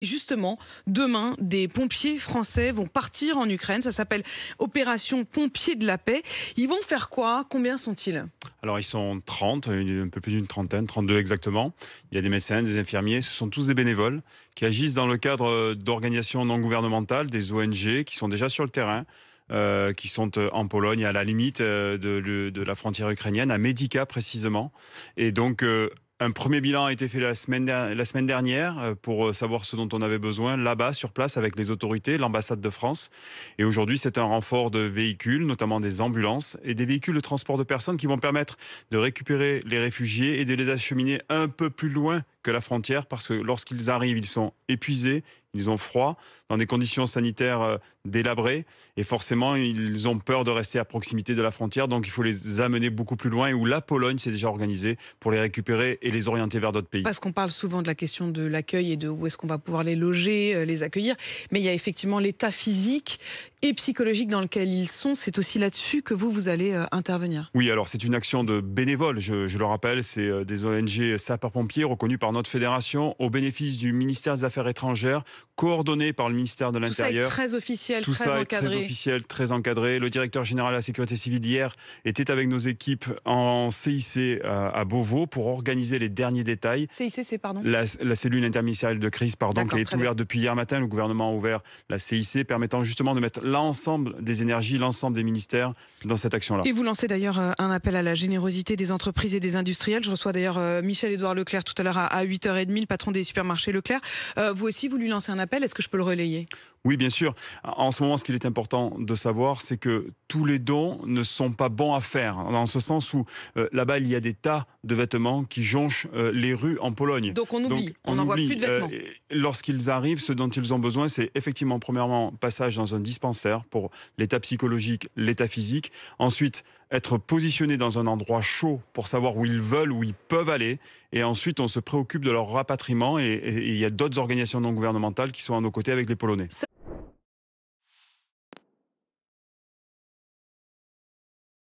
Justement, demain, des pompiers français vont partir en Ukraine. Ça s'appelle Opération Pompiers de la Paix. Ils vont faire quoi? Combien sont-ils? Alors ils sont 30, un peu plus d'une trentaine, 32 exactement. Il y a des médecins, des infirmiers, ce sont tous des bénévoles qui agissent dans le cadre d'organisations non gouvernementales, des ONG qui sont déjà sur le terrain. Qui sont en Pologne, à la limite de la frontière ukrainienne, à Medyka précisément. Et donc, un premier bilan a été fait la semaine dernière pour savoir ce dont on avait besoin là-bas, sur place, avec les autorités, l'ambassade de France. Et aujourd'hui, c'est un renfort de véhicules, notamment des ambulances et des véhicules de transport de personnes qui vont permettre de récupérer les réfugiés et de les acheminer un peu plus loin que la frontière, parce que lorsqu'ils arrivent, ils sont épuisés, ils ont froid, dans des conditions sanitaires délabrées, et forcément, ils ont peur de rester à proximité de la frontière, donc il faut les amener beaucoup plus loin, et où la Pologne s'est déjà organisée pour les récupérer et les orienter vers d'autres pays. Parce qu'on parle souvent de la question de l'accueil et de où est-ce qu'on va pouvoir les loger, les accueillir, mais il y a effectivement l'état physique et psychologique dans lequel ils sont. C'est aussi là-dessus que vous allez intervenir. Oui, alors c'est une action de bénévoles, je le rappelle, c'est des ONG sapeurs-pompiers reconnus par notre fédération au bénéfice du ministère des Affaires étrangères, coordonné par le ministère de l'Intérieur. Tout ça est très officiel, Tout très ça encadré. est très officiel, très encadré. Le directeur général de la sécurité civile hier était avec nos équipes en CIC à Beauvau pour organiser les derniers détails. CIC, c'est pardon La cellule interministérielle de crise, qui est ouverte depuis hier matin. Le gouvernement a ouvert la CIC, permettant justement de mettre l'ensemble des énergies, l'ensemble des ministères dans cette action-là. Et vous lancez d'ailleurs un appel à la générosité des entreprises et des industriels. Je reçois d'ailleurs Michel-Édouard Leclerc tout à l'heure à 8h30, le patron des supermarchés Leclerc. Vous aussi, vous lui lancez un appel. Est-ce que je peux le relayer? Oui, bien sûr. En ce moment, ce qu'il est important de savoir, c'est que tous les dons ne sont pas bons à faire, dans ce sens où là-bas, il y a des tas de vêtements qui jonchent les rues en Pologne. Donc on oublie, on n'envoie plus de vêtements. Lorsqu'ils arrivent, ce dont ils ont besoin, c'est effectivement, premièrement, passage dans un dispensaire pour l'état psychologique, l'état physique. Ensuite, être positionné dans un endroit chaud pour savoir où ils veulent, où ils peuvent aller. Et ensuite, on se préoccupe de leur rapatriement. Et il y a d'autres organisations non gouvernementales qui sont à nos côtés avec les Polonais.